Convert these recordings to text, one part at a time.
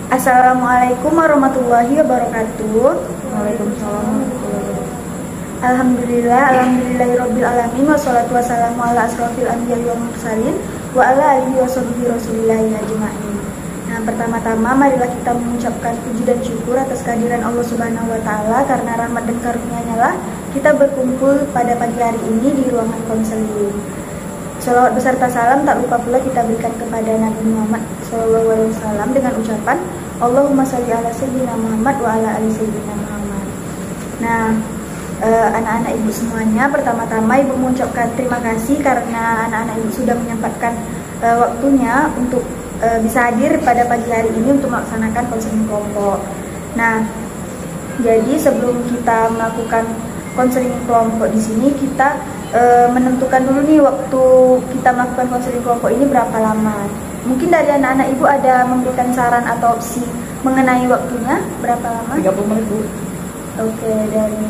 Assalamualaikum warahmatullahi wabarakatuh. Waalaikumsalam. Alhamdulillahirabbil alamin wassalatu wassalamu ala asrofil anbiya'i wal mursalin wa ala alihi washabihi rasulillahi ajma'in. Nah, pertama-tama marilah kita mengucapkan puji dan syukur atas kehadiran Allah Subhanahu wa taala, karena rahmat dan karunia-Nya lah kita berkumpul pada pagi hari ini di ruangan konseling. Shalawat beserta salam tak lupa pula kita berikan kepada Nabi Muhammad SAW dengan ucapan Allahumma sholli ala sayyidina Muhammad wa ala ali sayyidina Muhammad. Nah, anak-anak ibu semuanya, pertama-tama ibu mengucapkan terima kasih karena anak-anak ibu sudah menyempatkan waktunya untuk bisa hadir pada pagi hari ini untuk melaksanakan konseling kelompok. Nah, jadi sebelum kita melakukan konseling kelompok di sini, kita menentukan dulu nih waktu kita melakukan konseling kelompok ini berapa lama. Mungkin dari anak-anak ibu ada memberikan saran atau opsi mengenai waktunya berapa lama? 30 menit, Bu. Oke, dari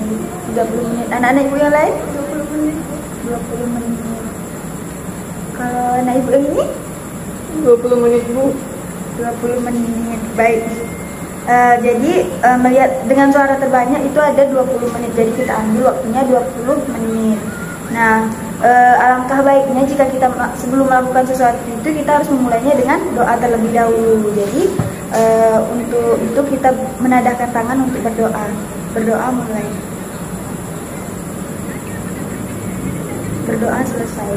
30 menit. Anak-anak ibu yang lain? 20 menit. 20 menit. Kalau anak ibu yang ini? 20 menit, Bu. 20 menit. Baik. Jadi melihat dengan suara terbanyak itu ada 20 menit. Jadi kita ambil waktunya 20 menit. Nah, alangkah baiknya jika kita sebelum melakukan sesuatu itu kita harus memulainya dengan doa terlebih dahulu. Jadi untuk itu kita menadahkan tangan untuk berdoa. Berdoa mulai. Berdoa selesai.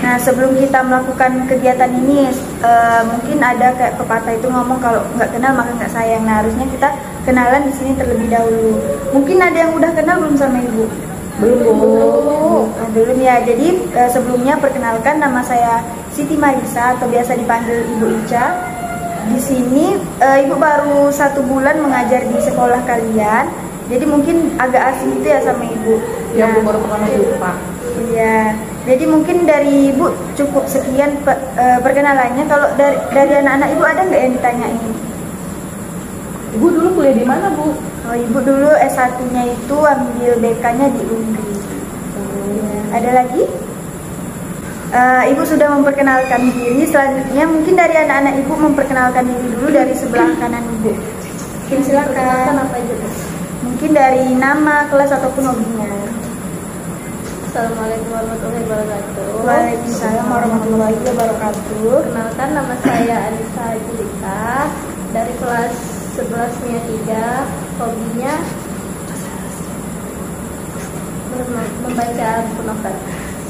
Nah, sebelum kita melakukan kegiatan ini, mungkin ada kayak pepatah itu ngomong kalau nggak kenal maka nggak sayang. Nah, harusnya kita kenalan di sini terlebih dahulu. Mungkin ada yang udah kenal belum sama ibu? Belum ya. Jadi sebelumnya perkenalkan, nama saya Siti Marisa atau biasa dipanggil Ibu Ica. Di sini ibu baru 1 bulan mengajar di sekolah kalian. Jadi mungkin agak asing itu ya sama ibu. Yang baru pertama jumpa. Iya. Jadi mungkin dari ibu cukup sekian perkenalannya. Kalau dari anak-anak ibu ada nggak yang ditanyain? Ibu dulu kuliah di mana, Bu? Oh, ibu dulu S1-nya itu ambil BK-nya di UNRI. Ada lagi? Ibu sudah memperkenalkan diri. Selanjutnya mungkin dari anak-anak ibu memperkenalkan diri dulu dari sebelah kanan ibu. Mungkin silakan. Apa aja, Bu? Mungkin dari nama, kelas ataupun hobinya. Assalamualaikum warahmatullahi wabarakatuh. Waalaikumsalam warahmatullahi wabarakatuh. Perkenalkan, nama saya Anissa Julika dari kelas 11 MIA 3. Hobinya membaca buku novel.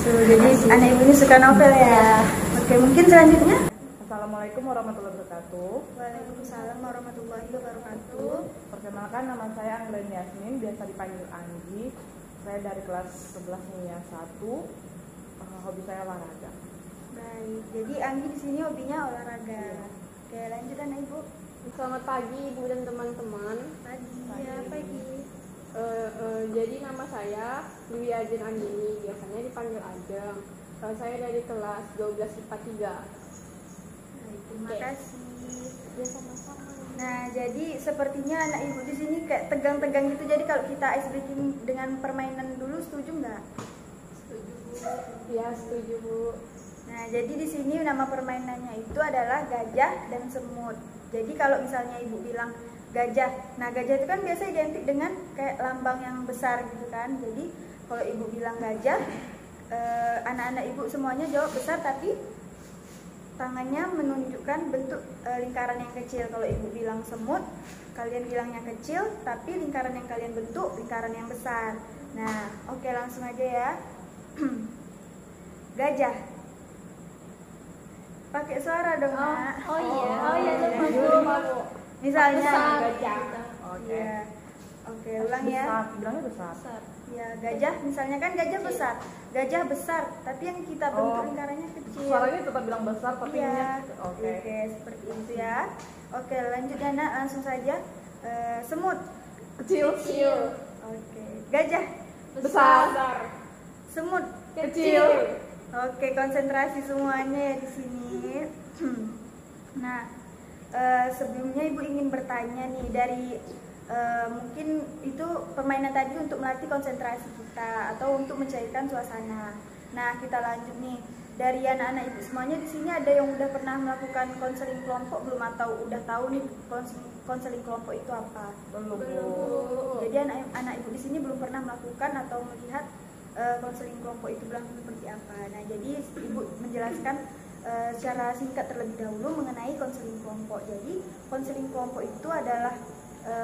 Jadi anak ibu ini suka novel ya. Oke, mungkin selanjutnya. Assalamualaikum warahmatullahi wabarakatuh. Waalaikumsalam warahmatullahi wabarakatuh. Perkenalkan, nama saya Anggreni Yasmin, biasa dipanggil Anggi. Saya dari kelas 11 MIA 1. Hobi saya olahraga. Baik, jadi Anggi di sini hobinya olahraga. Oke, lanjut anak ibu. Selamat pagi Ibu dan teman-teman. Pagi. Ya, pagi. Jadi nama saya Dwi Ajeng Anggini, biasanya dipanggil Ajeng. Saya dari kelas 12 IPA 3. Baik, terima kasih. Ya, sama-sama. Nah, jadi sepertinya anak ibu di sini kayak tegang-tegang gitu. Jadi kalau kita ice breaking dengan permainan dulu, setuju nggak? Setuju, Bu. Ya, setuju, Bu. Nah, jadi di sini nama permainannya itu adalah gajah dan semut. Jadi kalau misalnya ibu bilang gajah, nah gajah itu kan biasa identik dengan kayak lambang yang besar gitu kan. Jadi kalau ibu bilang gajah, anak-anak ibu semuanya jawab besar, tapi tangannya menunjukkan bentuk lingkaran yang kecil. Kalau ibu bilang semut, kalian bilangnya kecil, tapi lingkaran yang kalian bentuk lingkaran yang besar. Nah, oke, langsung aja ya. Gajah. Pakai suara dong, Nak. Oh iya, Bu. Misalnya Gajah. Oke. Iya. Oke, ulang ya. Besar, bilangnya besar. Ya, gajah misalnya kan gajah besar. Gajah besar, tapi yang kita bentuk lingkarannya kecil. Suaranya tetap bilang besar, tapi Iya. ini Oke, seperti itu ya. Oke, lanjut ya, Nak. Langsung saja. Semut. kecil. Oke. Gajah. Besar. Semut. Kecil. Oke, konsentrasi semuanya ya di sini. Nah, sebelumnya ibu ingin bertanya nih dari mungkin itu permainan tadi untuk melatih konsentrasi kita atau untuk mencairkan suasana. Nah, kita lanjut nih. dari anak-anak ibu semuanya di sini ada yang udah pernah melakukan konseling kelompok belum, atau udah tahu nih konseling kelompok itu apa? Belum. Jadi anak ibu di sini belum pernah melakukan atau melihat konseling kelompok itu berlangsung seperti apa. Nah, jadi ibu menjelaskan secara singkat terlebih dahulu mengenai konseling kelompok. Jadi konseling kelompok itu adalah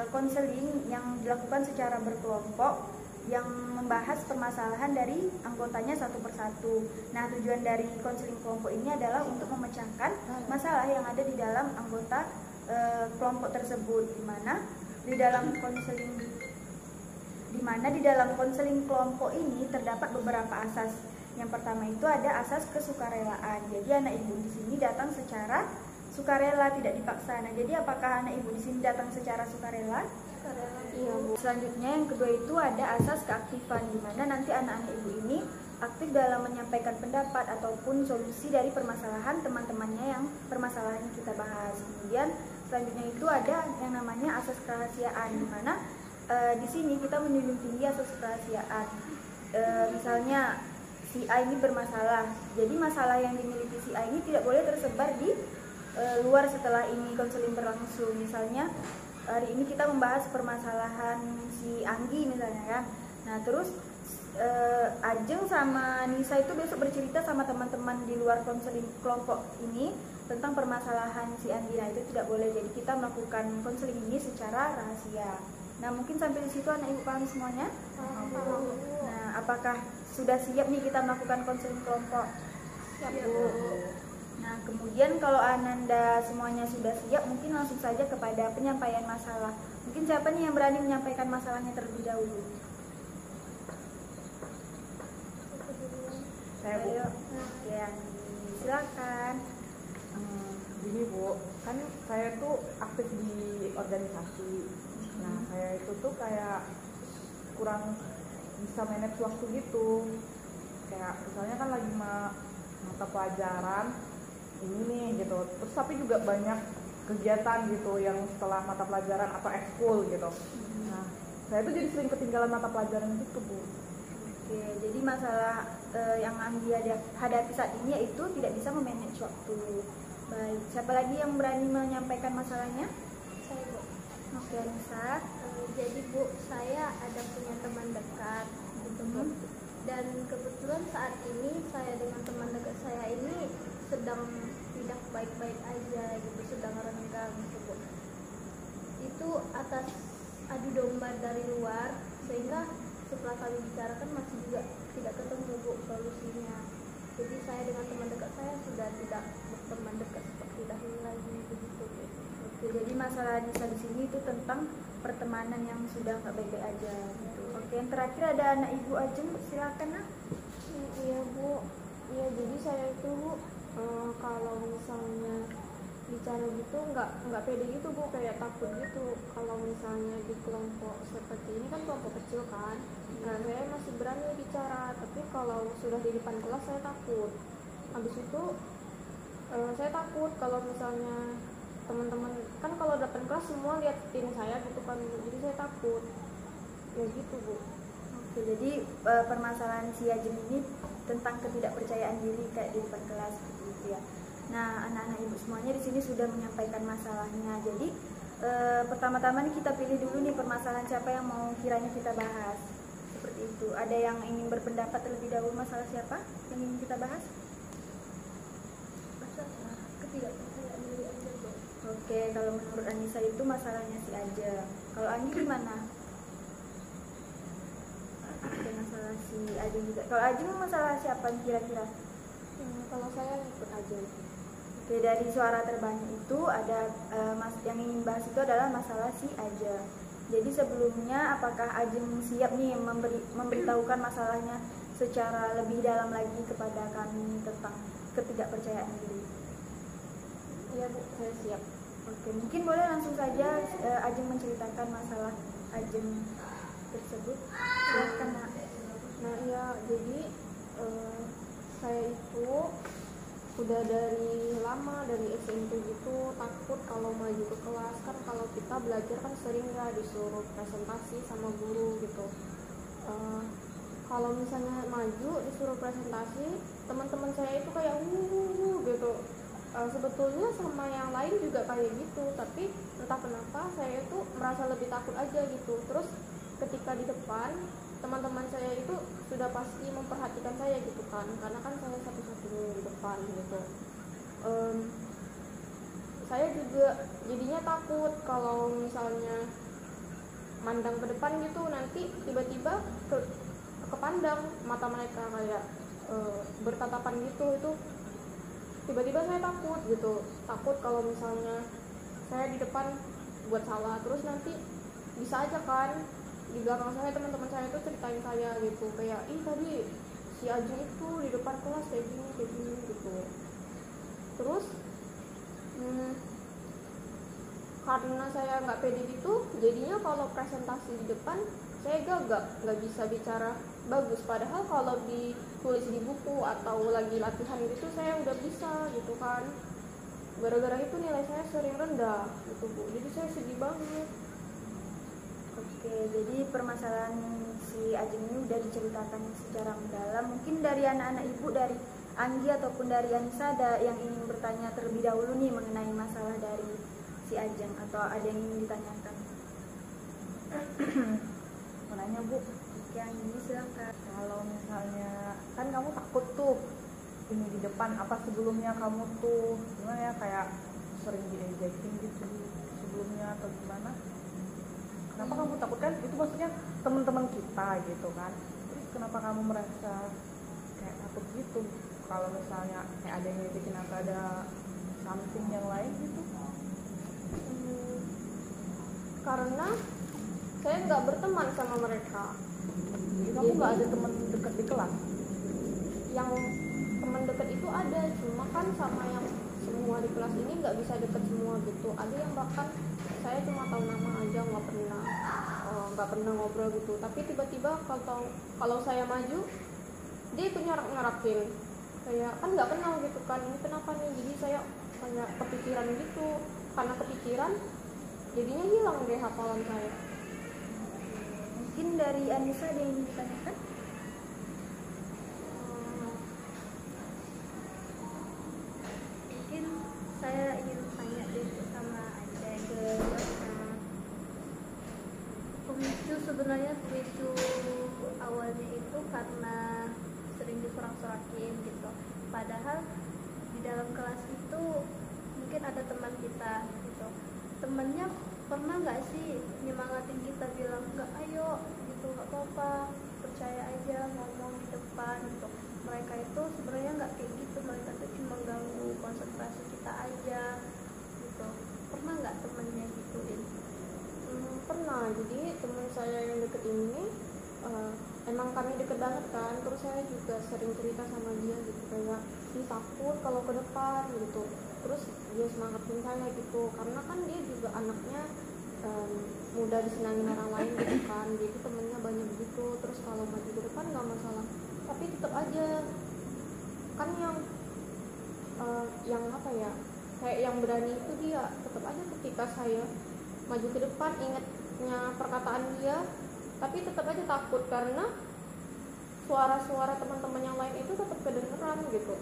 konseling yang dilakukan secara berkelompok yang membahas permasalahan dari anggotanya satu persatu. Nah, tujuan dari konseling kelompok ini adalah untuk memecahkan masalah yang ada di dalam anggota kelompok tersebut, di mana di dalam konseling kelompok ini terdapat beberapa asas. Yang pertama itu ada asas kesukarelaan. Jadi anak ibu di sini datang secara sukarela, tidak dipaksa. Nah, jadi apakah anak ibu di sini datang secara sukarela? Iya, Bu. Selanjutnya yang kedua itu ada asas keaktifan, di mana nanti anak-anak ibu ini aktif dalam menyampaikan pendapat ataupun solusi dari permasalahan teman-temannya yang permasalahan kita bahas. Kemudian selanjutnya itu ada yang namanya asas kerahasiaan, di mana di sini kita menjunjung tinggi asas kerahasiaan. Misalnya si A ini bermasalah, jadi masalah yang dimiliki si A ini tidak boleh tersebar di luar setelah ini konseling berlangsung. Misalnya hari ini kita membahas permasalahan si Anggi misalnya kan. Nah, terus Ajeng sama Nisa itu besok bercerita sama teman-teman di luar konseling kelompok ini tentang permasalahan si Anggi. Nah, itu tidak boleh. Jadi kita melakukan konseling ini secara rahasia. Nah, mungkin sampai di situ anak ibu paham semuanya? Nah, apakah sudah siap nih kita melakukan konseling kelompok? Siap, Bu. Nah, kemudian kalau Ananda semuanya sudah siap, mungkin langsung saja kepada penyampaian masalah. Mungkin siapa nih yang berani menyampaikan masalahnya terlebih dahulu? Saya, Bu. Ya, silakan. Gini, Bu, kan saya tuh aktif di organisasi. Nah, saya itu tuh kayak kurang bisa manage waktu gitu. Kayak misalnya kan lagi mata pelajaran ini nih gitu, terus tapi juga banyak kegiatan gitu yang setelah mata pelajaran atau ekskul gitu. Nah, saya tuh jadi sering ketinggalan mata pelajaran itu, Bu. Oke, jadi masalah yang Anggi hadapi saat ini yaitu tidak bisa memanage waktu. Baik, siapa lagi yang berani menyampaikan masalahnya? Saya, Bu. Oke, Nisa. Jadi, Bu, saya ada punya teman dekat gitu, Bu. Dan kebetulan saat ini saya dengan teman dekat saya ini sedang tidak baik-baik aja gitu, sedang renggang gitu, Bu. Itu atas adu domba dari luar, sehingga setelah kami bicarakan masih juga tidak ketemu, Bu, solusinya. Jadi saya dengan teman dekat saya sudah tidak berteman dekat seperti dahulu lagi begitu, Bu. Oke, jadi masalah Nisa di sini itu tentang pertemanan yang sudah nggak baik-baik aja gitu. Oke, yang terakhir ada anak ibu Ajeng, silakan nak. Iya, Bu. Iya, jadi saya itu, Bu, kalau misalnya bicara gitu nggak pede gitu, Bu, kayak takut gitu. Kalau misalnya di kelompok seperti ini kan kelompok kecil kan, nah saya masih berani bicara, tapi kalau sudah di depan kelas saya takut. Habis itu saya takut kalau misalnya teman-teman kan kalau depan kelas semua liatin saya gitu kan, jadi saya takut ya gitu, Bu. Oke, jadi permasalahan si Ajeng ini tentang ketidakpercayaan diri kayak di depan kelas seperti itu ya. Nah, anak-anak ibu semuanya di sini sudah menyampaikan masalahnya. Jadi pertama-tama nih kita pilih dulu nih permasalahan siapa yang mau kiranya kita bahas. Seperti itu. Ada yang ingin berpendapat terlebih dahulu masalah siapa yang ingin kita bahas? Masalah ketidakpercayaan diri aja, Bu. Oke, kalau menurut Anissa itu masalahnya si Ajeng. Kalau Anggi gimana? Oke, masalah si Ajeng juga. Kalau Ajeng masalah siapa kira-kira? Kalau saya ikut aja. Oke, dari suara terbanyak itu ada yang ingin bahas itu adalah masalah si Ajeng. Jadi sebelumnya apakah Ajeng siap nih memberitahukan masalahnya secara lebih dalam lagi kepada kami tentang ketidakpercayaan diri? Iya, Bu, saya siap. Oke, mungkin boleh langsung saja Ajeng menceritakan masalah Ajeng tersebut. Silakan, Nak. Nah, iya, jadi saya itu udah dari lama, dari SMP gitu, takut kalau maju ke kelas. Kan kalau kita belajar kan sering ya disuruh presentasi sama guru gitu. kalau misalnya maju disuruh presentasi, teman-teman saya itu kayak gitu. Sebetulnya sama yang lain juga kayak gitu, tapi entah kenapa saya itu merasa lebih takut aja gitu. Terus ketika di depan, teman-teman saya itu sudah pasti memperhatikan saya gitu kan, karena kan saya satu-satunya di depan gitu. Saya juga jadinya takut kalau misalnya mandang ke depan gitu, nanti tiba-tiba kepandang mata mereka kayak bertatapan gitu. Itu tiba-tiba saya takut gitu, takut kalau misalnya saya di depan buat salah, terus nanti bisa aja kan di belakang saya teman-teman saya itu ceritain saya gitu, kayak ih tadi si Ajeng itu di depan kelas kayak gini gitu. Terus karena saya nggak pede gitu, jadinya kalau presentasi di depan saya gagap, nggak bisa bicara bagus. Padahal kalau ditulis di buku atau lagi latihan gitu saya udah bisa gitu kan. Gara-gara itu nilai saya sering rendah gitu Bu, jadi saya sedih banget. Oke, jadi permasalahan si Ajeng ini udah diceritakan secara mendalam. Mungkin dari anak-anak ibu, dari Anggi ataupun dari Anissa, ada yang ingin bertanya terlebih dahulu nih mengenai masalah dari si Ajeng, atau ada yang ingin ditanyakan? Mau nanya Bu, Oke, Anggi silakan. kalau misalnya kan kamu takut tuh ini di depan, apa sebelumnya kamu tuh gimana ya, kayak sering diejekin gitu sebelumnya atau gimana? Kenapa kamu takut? Kan itu maksudnya teman-teman kita gitu kan, terus kenapa kamu merasa kayak takut gitu kalau misalnya kayak ada yang ngejekin atau ada something yang lain gitu? Karena saya nggak berteman sama mereka. Jadi kamu nggak ada teman dekat di kelas? Yang teman dekat itu ada, cuma kan sama yang semua di kelas ini nggak bisa deket semua gitu. Ada yang bahkan saya cuma tahu nama aja, nggak pernah ngobrol gitu. Tapi tiba-tiba kalau saya maju, dia itu nyarakin kayak kan nggak kenal gitu kan, ini kenapa nih. Jadi saya kayak kepikiran gitu, karena kepikiran jadinya hilang deh hafalan saya. Mungkin dari Anissa ada yang ingin ditanyakan? Mungkin saya ingin tanya deh sama Ajeng, pemicu awalnya itu karena sering disorak-sorakin gitu, padahal di dalam kelas itu mungkin ada teman kita gitu, temennya pernah nggak sih nyemangatin kita, bilang nggak, ayo gitu, nggak apa-apa, percaya aja, ngomong di depan gitu. Mereka itu sebenarnya nggak kayak gitu, mereka tuh cuma ganggu konsentrasi kita aja gitu. Pernah nggak temennya gituin? Pernah. Jadi teman saya yang deket ini emang kami deket banget kan, terus saya juga sering cerita sama dia gitu, kayak dia takut kalau ke depan gitu. Terus dia semangatin saya gitu, karena kan dia juga anaknya mudah disenangin orang lain gitu kan, jadi temennya banyak gitu. Terus kalau maju ke depan nggak masalah, tapi tetap aja kan yang apa ya, kayak yang berani itu dia. Tetap aja ketika saya maju ke depan, ingatnya perkataan dia, tapi tetap aja takut karena suara-suara teman-teman yang lain itu tetap kedengeran gitu.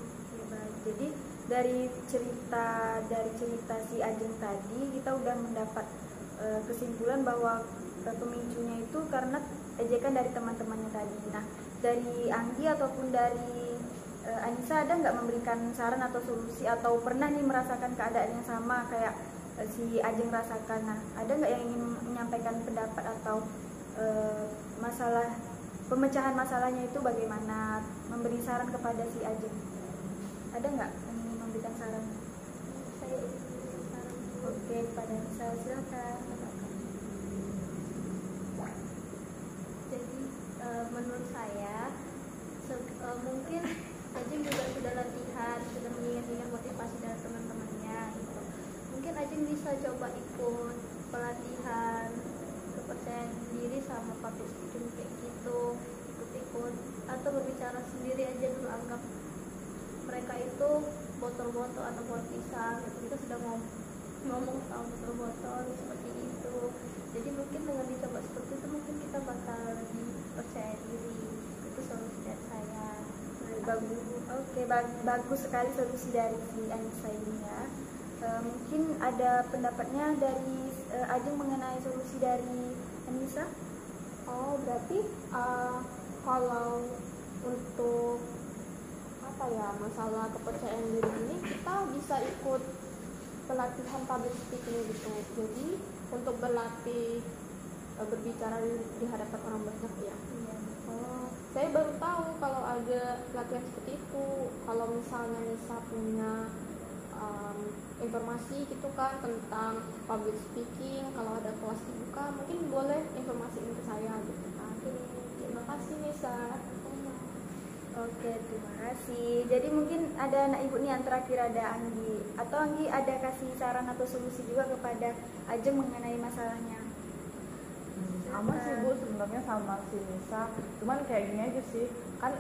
Oke, baik. Jadi dari cerita si Ajeng tadi kita udah mendapat kesimpulan bahwa pemicunya itu karena ejekan dari teman-temannya tadi. Nah, dari Anggi ataupun dari Anissa, ada nggak memberikan saran atau solusi, atau pernah nih merasakan keadaan yang sama kayak si Ajeng rasakan? Nah, ada nggak yang ingin menyampaikan pendapat atau pemecahan masalahnya itu bagaimana, memberi saran kepada si Ajeng? Ada nggak yang ingin memberikan saran? Saya ingin saran. Oke, pada Anissa silakan. Jadi menurut saya mungkin Ajeng juga sudah latihan, sudah mengingat-ingat motivasi dari teman-temannya gitu. Mungkin Ajeng bisa coba ikut pelatihan kepercayaan diri sama public speaking kayak gitu, ikut-ikut atau berbicara sendiri aja dulu. Anggap mereka itu botol-botol atau buat pisang gitu. Kita sudah ngomong sama botol-botol seperti itu. Jadi mungkin dengan dicoba seperti itu mungkin kita bakal lebih Bagus sekali solusi dari si Anissa ini ya. Mungkin ada pendapatnya dari Ajeng mengenai solusi dari Anissa. Oh, berarti kalau untuk apa ya, masalah kepercayaan diri ini kita bisa ikut pelatihan public speaking gitu. Jadi untuk berlatih berbicara di hadapan orang banyak ya. Oh, saya baru tahu kalau ada pelatihan seperti itu. Kalau misalnya Nisa punya informasi gitu kan tentang public speaking, kalau ada kelas dibuka mungkin boleh informasiin ke saya gitu kan. Terima kasih Nisa. Oke, terima kasih. Jadi mungkin ada anak ibu nih yang terakhir ada Anggi. Atau Anggi ada kasih saran atau solusi juga kepada Ajeng mengenai masalahnya? Sama sih Bu, sebenarnya sama si Nisa. Cuman kayak gini aja sih, kan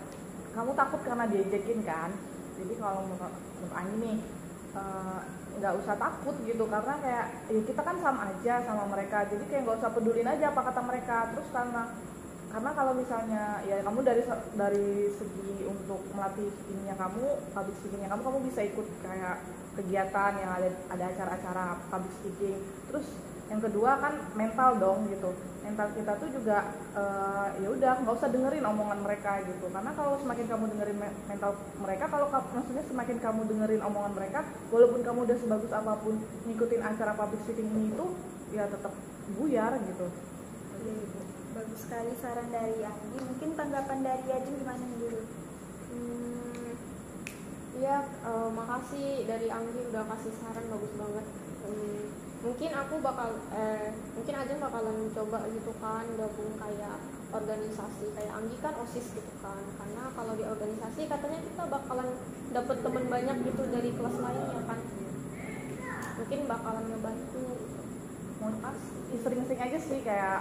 kamu takut karena diajakin kan. Jadi kalau menurut Anggi nih, nggak usah takut gitu, karena kayak ya kita kan sama aja sama mereka. Jadi kayak nggak usah pedulin aja apa kata mereka. Terus karena kalau misalnya ya kamu dari segi untuk melatih ininya kamu, public speakingnya kamu bisa ikut kayak kegiatan yang ada acara-acara public speaking. Terus yang kedua kan mental dong gitu, mental kita tuh juga ya udah nggak usah dengerin omongan mereka gitu, karena kalau semakin kamu dengerin mental mereka, maksudnya semakin kamu dengerin omongan mereka, walaupun kamu udah sebagus apapun ngikutin acara public speaking ini itu ya tetap buyar gitu. Bagus sekali saran dari Anggi. Mungkin tanggapan dari Ajeng gimana dulu? Iya, makasih dari Anggi udah kasih saran bagus banget. Mungkin Ajeng bakalan coba gitu kan gabung kayak organisasi kayak Anggi kan OSIS gitu kan, karena kalau di organisasi katanya kita bakalan dapet teman banyak gitu dari kelas lainnya kan, mungkin bakalan ngebantu. Sering-sering aja sih kayak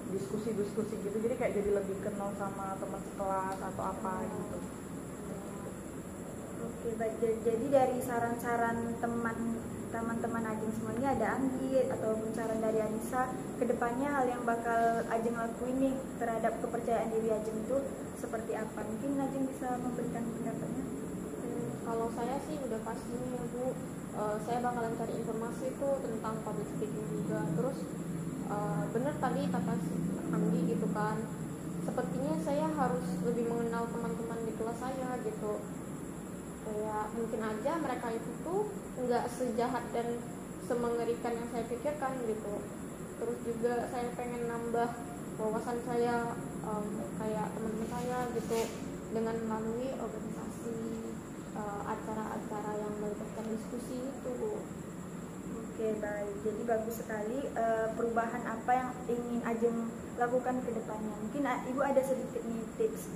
diskusi-diskusi gitu, jadi kayak jadi lebih kenal sama teman sekelas atau apa gitu. Oke, baik. Jadi dari saran-saran teman-teman Ajeng semua ini ada Anggi ataupun saran dari Anissa, kedepannya hal yang bakal Ajeng lakuin nih terhadap kepercayaan diri Ajeng itu seperti apa? Mungkin Ajeng bisa memberikan pendapatnya. Kalau saya sih udah pasti nih ya Bu, saya bakalan cari informasi itu tentang public speaking juga. Terus bener tadi kata Anggi gitu kan, sepertinya saya harus lebih mengenal teman-teman di kelas saya gitu. Kayak mungkin aja mereka itu tuh nggak sejahat dan semengerikan yang saya pikirkan gitu. Terus juga saya pengen nambah wawasan saya kayak teman-teman saya gitu dengan melalui organisasi, acara-acara yang melibatkan diskusi itu. Oke, baik. Jadi bagus sekali perubahan apa yang ingin Ajeng lakukan ke depannya. Mungkin Ibu ada sedikit nih tips.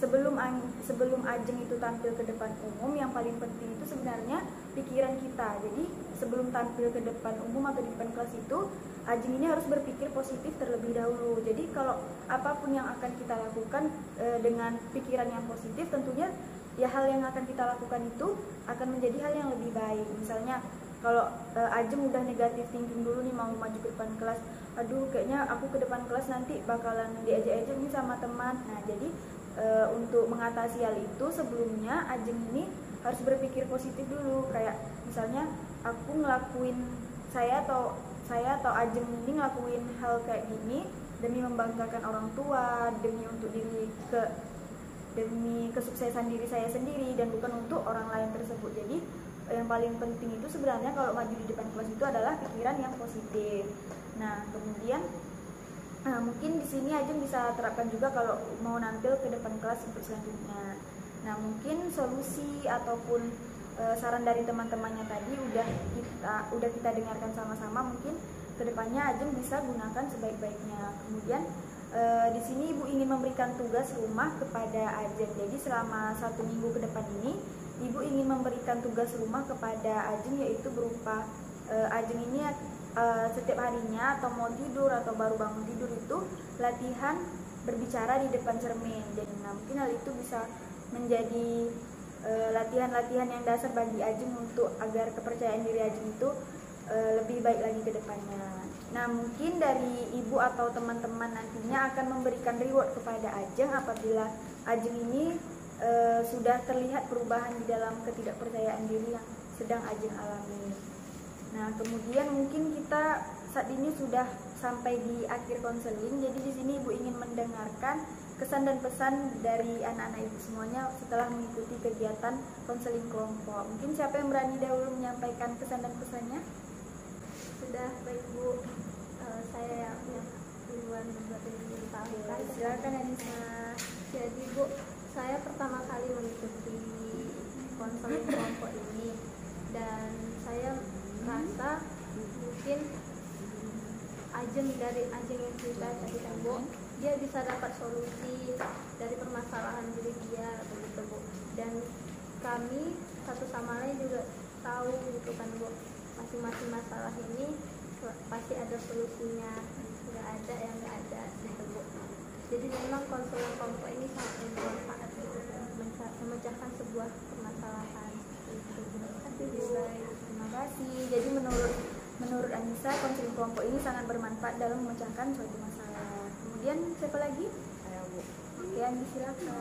Sebelum Ajeng itu tampil ke depan umum, yang paling penting itu sebenarnya pikiran kita. Jadi sebelum tampil ke depan umum atau di depan kelas itu, Ajeng ini harus berpikir positif terlebih dahulu. Jadi kalau apapun yang akan kita lakukan dengan pikiran yang positif, tentunya ya hal yang akan kita lakukan itu akan menjadi hal yang lebih baik. Misalnya kalau Ajeng udah negatif thinking dulu nih mau maju ke depan kelas, aduh kayaknya aku ke depan kelas nanti bakalan diajak-ajak nih sama teman. Nah jadi untuk mengatasi hal itu sebelumnya Ajeng ini harus berpikir positif dulu. Kayak misalnya aku ngelakuin saya atau Ajeng ini ngelakuin hal kayak gini demi membanggakan orang tua, demi kesuksesan diri saya sendiri dan bukan untuk orang lain tersebut. Jadi yang paling penting itu sebenarnya kalau maju di depan kelas itu adalah pikiran yang positif. Nah, kemudian mungkin di sini Ajeng bisa terapkan juga kalau mau nampil ke depan kelas untuk selanjutnya. Nah, mungkin solusi ataupun saran dari teman-temannya tadi udah kita dengarkan sama-sama. Mungkin kedepannya Ajeng bisa gunakan sebaik-baiknya. Kemudian di sini Ibu ingin memberikan tugas rumah kepada Ajeng. Jadi selama 1 minggu ke depan ini Ibu ingin memberikan tugas rumah kepada Ajeng, yaitu berupa Ajeng ini setiap harinya atau mau tidur atau baru bangun tidur itu latihan berbicara di depan cermin. Jadi mungkin hal itu bisa menjadi latihan-latihan yang dasar bagi Ajeng untuk agar kepercayaan diri Ajeng itu lebih baik lagi ke depannya. Nah, mungkin dari Ibu atau teman-teman nantinya akan memberikan reward kepada Ajeng apabila Ajeng ini sudah terlihat perubahan di dalam ketidakpercayaan diri yang sedang Ajeng alami. Nah, kemudian mungkin kita saat ini sudah sampai di akhir konseling. Jadi di sini Ibu ingin mendengarkan kesan dan pesan dari anak-anak Ibu semuanya setelah mengikuti kegiatan konseling kelompok. Mungkin siapa yang berani dahulu menyampaikan kesan dan pesannya? Sudah, baik Bu. Saya yang duluan membuat diberitahukan. Silakan Anissa. Jadi Bu, saya pertama kali mengikuti konseling kelompok ini dan saya merasa mungkin Ajeng yang cerita tadi kan Bu, dia bisa dapat solusi dari permasalahan diri dia begitu Bu. Dan kami satu sama lain juga tahu gitu kan Bu, masing-masing masalah ini pasti ada solusinya, nggak ada yang nggak ada gitu Bu. Jadi memang konseling kelompok ini sangat bermanfaat gitu, memecahkan sebuah permasalahan gitu. Terima kasih. Jadi menurut Anissa, konseling kelompok ini sangat bermanfaat dalam memecahkan suatu masalah. Kemudian siapa lagi? Saya Bu. Oke, Andi silakan.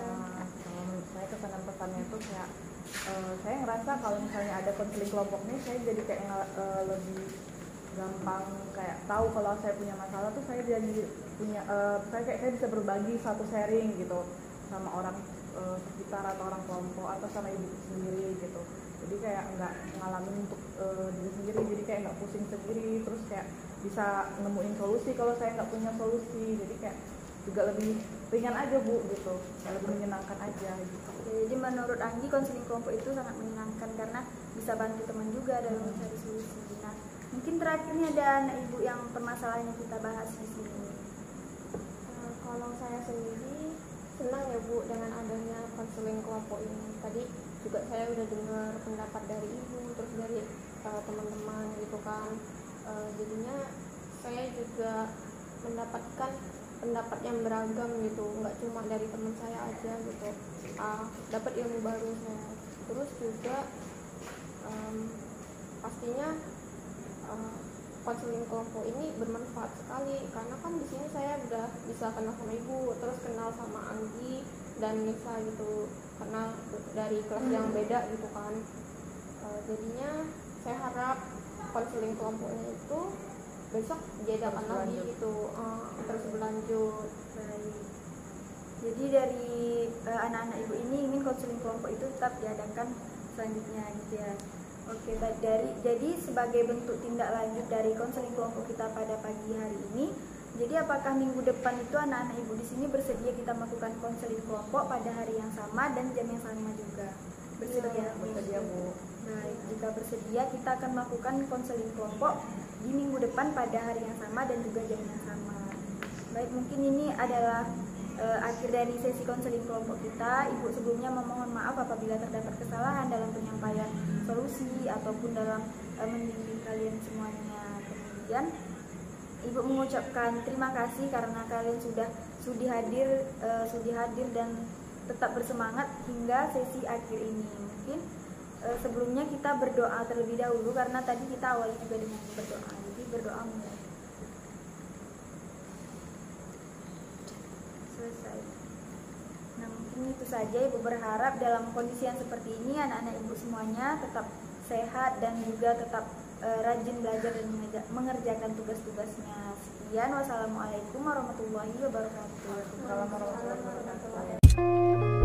Kalau menurut saya kesan dan pesannya itu kayak saya ngerasa kalau misalnya ada konseling kelompok ini, saya jadi kayak lebih gampang kayak tahu kalau saya punya masalah tuh saya jadi punya saya bisa berbagi satu sharing gitu sama orang sekitar atau orang kelompok atau sama ibu sendiri gitu. Jadi kayak nggak ngalamin untuk diri sendiri, jadi kayak nggak pusing sendiri, terus kayak bisa nemuin solusi kalau saya nggak punya solusi. Jadi kayak juga lebih ringan aja Bu gitu, kayak lebih menyenangkan aja gitu. Jadi menurut Anggi, konseling kelompok itu sangat menyenangkan karena bisa bantu teman juga dalam mencari solusi. Nah, mungkin terakhirnya ada anak ibu yang permasalahan yang kita bahas di sini. Kalau saya sendiri senang ya Bu dengan adanya konseling kelompok ini. Tadi juga saya udah dengar pendapat dari ibu, terus dari teman-teman gitu kan. Jadinya saya juga mendapatkan pendapat yang beragam gitu, nggak cuma dari teman saya aja gitu. Dapat ilmu baru saya. Terus juga pastinya konseling kelompok ini bermanfaat sekali karena kan di sini saya udah bisa kenal sama ibu, terus kenal sama Anggi dan Nisa gitu, karena dari kelas yang beda gitu kan. Jadinya saya harap konseling kelompoknya itu besok diadakan lagi gitu, terus berlanjut. Baik. Jadi dari anak-anak ibu ini ingin konseling kelompok itu tetap diadakan selanjutnya gitu ya. Oke, jadi sebagai bentuk tindak lanjut dari konseling kelompok kita pada pagi hari ini, jadi apakah minggu depan itu anak-anak ibu di sini bersedia kita melakukan konseling kelompok pada hari yang sama dan jam yang sama juga? Bersedia? Bersedia Bu. Baik, jika bersedia kita akan melakukan konseling kelompok di minggu depan pada hari yang sama dan juga jam yang sama. Baik, mungkin ini adalah akhir dari sesi konseling kelompok kita. Ibu sebelumnya memohon maaf apabila terdapat kesalahan dalam penyampaian solusi ataupun dalam membimbing kalian semuanya. Kemudian Ibu mengucapkan terima kasih karena kalian sudah sudi hadir dan tetap bersemangat hingga sesi akhir ini. Mungkin sebelumnya kita berdoa terlebih dahulu karena tadi kita awali juga dengan berdoa. Jadi berdoa mulai. Selesai. Nah, mungkin itu saja. Ibu berharap dalam kondisi yang seperti ini anak-anak ibu semuanya tetap sehat dan juga tetap rajin belajar dan mengerjakan tugas-tugasnya. Sekian, wassalamualaikum warahmatullahi wabarakatuh. Waalaikumsalam warahmatullahi wabarakatuh.